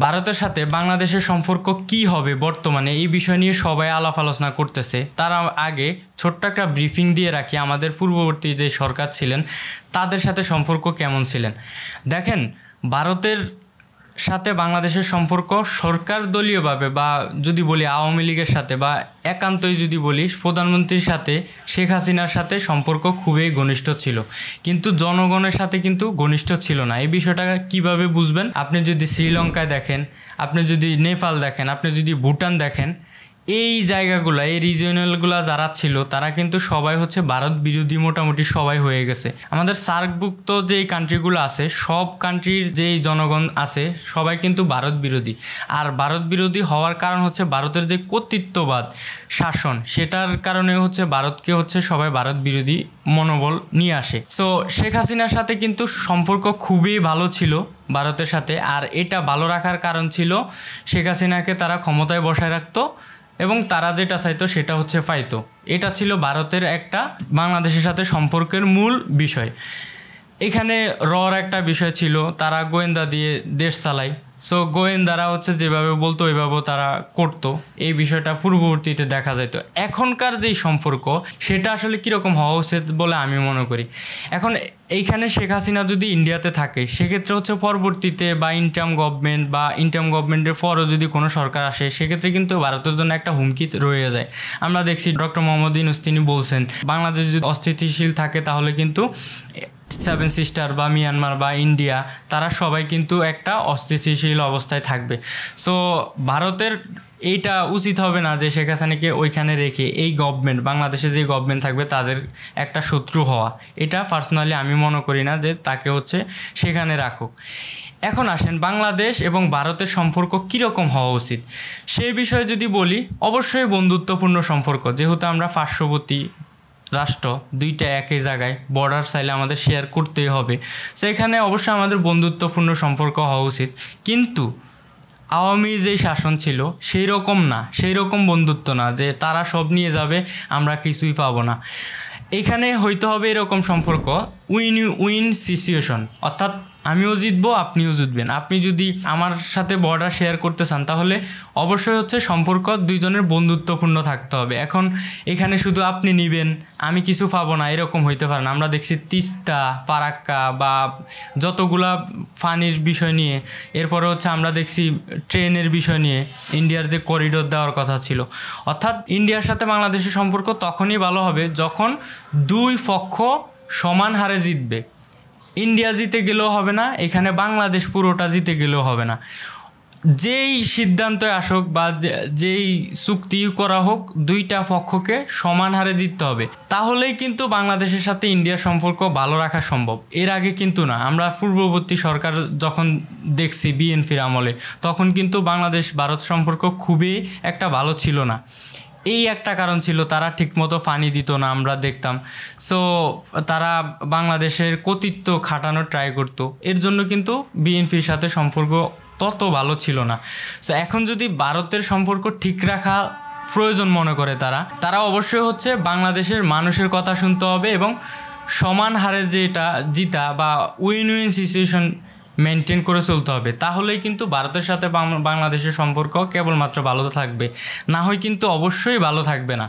ভারতের সাথে বাংলাদেশের সম্পর্ক কি হবে বর্তমানে, এই বিষয় নিয়ে সবাই আলাপ আলোচনা করতেছে। তার আগে ছোট্ট একটা ব্রিফিং দিয়ে রাখি, আমাদের পূর্ববর্তী যে সরকার ছিলেন তাদের সাথে সম্পর্ক কেমন ছিলেন। দেখেন, ভারতের সাথে বাংলাদেশের সম্পর্ক সরকার দলীয়ভাবে বা যদি বলি আওয়ামী লীগের সাথে বা একান্তই যদি বলি প্রধানমন্ত্রীর সাথে শেখ হাসিনার সাথে সম্পর্ক খুবই ঘনিষ্ঠ ছিল, কিন্তু জনগণের সাথে কিন্তু ঘনিষ্ঠ ছিল না। এই বিষয়টা কিভাবে বুঝবেন? আপনি যদি শ্রীলঙ্কায় দেখেন, আপনি যদি নেপাল দেখেন, আপনি যদি ভুটান দেখেন, এই জায়গাগুলো, এই রিজিয়নালগুলো যারা ছিল তারা কিন্তু সবাই হচ্ছে ভারত বিরোধী, মোটামুটি সবাই হয়ে গেছে। আমাদের সার্কভুক্ত যেই কান্ট্রিগুলো আছে, সব কান্ট্রির যেই জনগণ আছে সবাই কিন্তু ভারত বিরোধী। আর ভারত বিরোধী হওয়ার কারণ হচ্ছে ভারতের যে কর্তৃত্ববাদ শাসন, সেটার কারণে হচ্ছে ভারতকে হচ্ছে সবাই ভারত বিরোধী মনোবল নিয়ে আসে। সো শেখ হাসিনার সাথে কিন্তু সম্পর্ক খুবই ভালো ছিল ভারতের সাথে, আর এটা ভালো রাখার কারণ ছিল শেখ হাসিনাকে তারা ক্ষমতায় বসায় রাখতো এবং তারা যেটা চাইতো সেটা হচ্ছে পাইতো। এটা ছিল ভারতের একটা বাংলাদেশের সাথে সম্পর্কের মূল বিষয়। এখানে রর একটা বিষয় ছিল, তারা গোয়েন্দা দিয়ে দেশ চালায়। সো গোয়েন্দারা হচ্ছে যেভাবে বলতো ওইভাবে তারা করতো। এই বিষয়টা পূর্ববর্তীতে দেখা যেত। এখনকার যেই সম্পর্ক সেটা আসলে কীরকম হওয়া উচিত বলে আমি মনে করি। এখন এইখানে শেখ হাসিনা যদি ইন্ডিয়াতে থাকে, সেক্ষেত্রে হচ্ছে পরবর্তীতে বা ইন্টার্ম গভর্নমেন্টের পরও যদি কোনো সরকার আসে, সেক্ষেত্রে কিন্তু ভারতের জন্য একটা হুমকি রয়ে যায়। আমরা দেখছি ডক্টর মোহাম্মদ ইউনূস তিনি বলছেন, বাংলাদেশ যদি অস্থিতিশীল থাকে তাহলে কিন্তু সেভেন সিস্টার বা মিয়ানমার বা ইন্ডিয়া তারা সবাই কিন্তু একটা অস্থিতিশীল অবস্থায় থাকবে। সো ভারতের এইটা উচিত হবে না যে শেখ হাসিনাকে ওইখানে রেখে এই গভর্নমেন্ট, বাংলাদেশে যে গভর্নমেন্ট থাকবে তাদের একটা শত্রু হওয়া। এটা পার্সোনালি আমি মনে করি না যে তাকে হচ্ছে সেখানে রাখুক। এখন আসেন বাংলাদেশ এবং ভারতের সম্পর্ক কীরকম হওয়া উচিত সেই বিষয়ে যদি বলি, অবশ্যই বন্ধুত্বপূর্ণ সম্পর্ক। যেহেতু আমরা পার্শ্ববর্তী রাষ্ট্র, দুইটা একই জায়গায়, বর্ডার চাইলে আমাদের শেয়ার করতেই হবে। সেখানে অবশ্যই আমাদের বন্ধুত্বপূর্ণ সম্পর্ক হওয়া উচিত, কিন্তু আওয়ামী যেই শাসন ছিল সেই রকম না, সেই রকম বন্ধুত্ব না যে তারা সব নিয়ে যাবে আমরা কিছুই পাবো না। এখানে হইতে হবে এরকম সম্পর্ক উইন উইন সিচুয়েশন, অর্থাৎ আমিও জিতবো আপনিও জিতবেন। আপনি যদি আমার সাথে বর্ডার শেয়ার করতে চান তাহলে অবশ্যই হচ্ছে সম্পর্ক দুইজনের বন্ধুত্বপূর্ণ থাকতে হবে। এখন এখানে শুধু আপনি নিবেন আমি কিছু পাবো না, এরকম হইতে পারে না। আমরা দেখছি তিস্তা, ফারাক্কা বা যতগুলা পানির বিষয় নিয়ে, এরপরে হচ্ছে আমরা দেখছি ট্রেনের বিষয় নিয়ে ইন্ডিয়ার যে করিডোর দেওয়ার কথা ছিল। অর্থাৎ ইন্ডিয়ার সাথে বাংলাদেশের সম্পর্ক তখনই ভালো হবে যখন দুই পক্ষ সমান হারে জিতবে। ইন্ডিয়া জিতে গেলেও হবে না, এখানে বাংলাদেশ পুরোটা জিতে গেলেও হবে না। যেই সিদ্ধান্ত আসুক বা যেই চুক্তি করা হোক, দুইটা পক্ষকে সমান হারে জিততে হবে, তাহলেই কিন্তু বাংলাদেশের সাথে ইন্ডিয়ার সম্পর্ক ভালো রাখা সম্ভব। এর আগে কিন্তু না। আমরা পূর্ববর্তী সরকার যখন দেখছি বিএনপির আমলে, তখন কিন্তু বাংলাদেশ ভারত সম্পর্ক খুবই একটা ভালো ছিল না। এই একটা কারণ ছিল, তারা ঠিকমতো পানি দিত না, আমরা দেখতাম। সো তারা বাংলাদেশের কর্তৃত্ব খাটানোর ট্রাই করতো, এর জন্য কিন্তু বিএনপির সাথে সম্পর্ক তত ভালো ছিল না। সো এখন যদি ভারতের সম্পর্ক ঠিক রাখা প্রয়োজন মনে করে তারা অবশ্যই হচ্ছে বাংলাদেশের মানুষের কথা শুনতে হবে এবং সমান হারে যেটা জিতা বা উইন উইন সিচুয়েশন মেনটেন করে চলতে হবে। তাহলেই কিন্তু ভারতের সাথে বাংলাদেশের সম্পর্ক কেবলমাত্র ভালো থাকবে, না হয় কিন্তু অবশ্যই ভালো থাকবে না।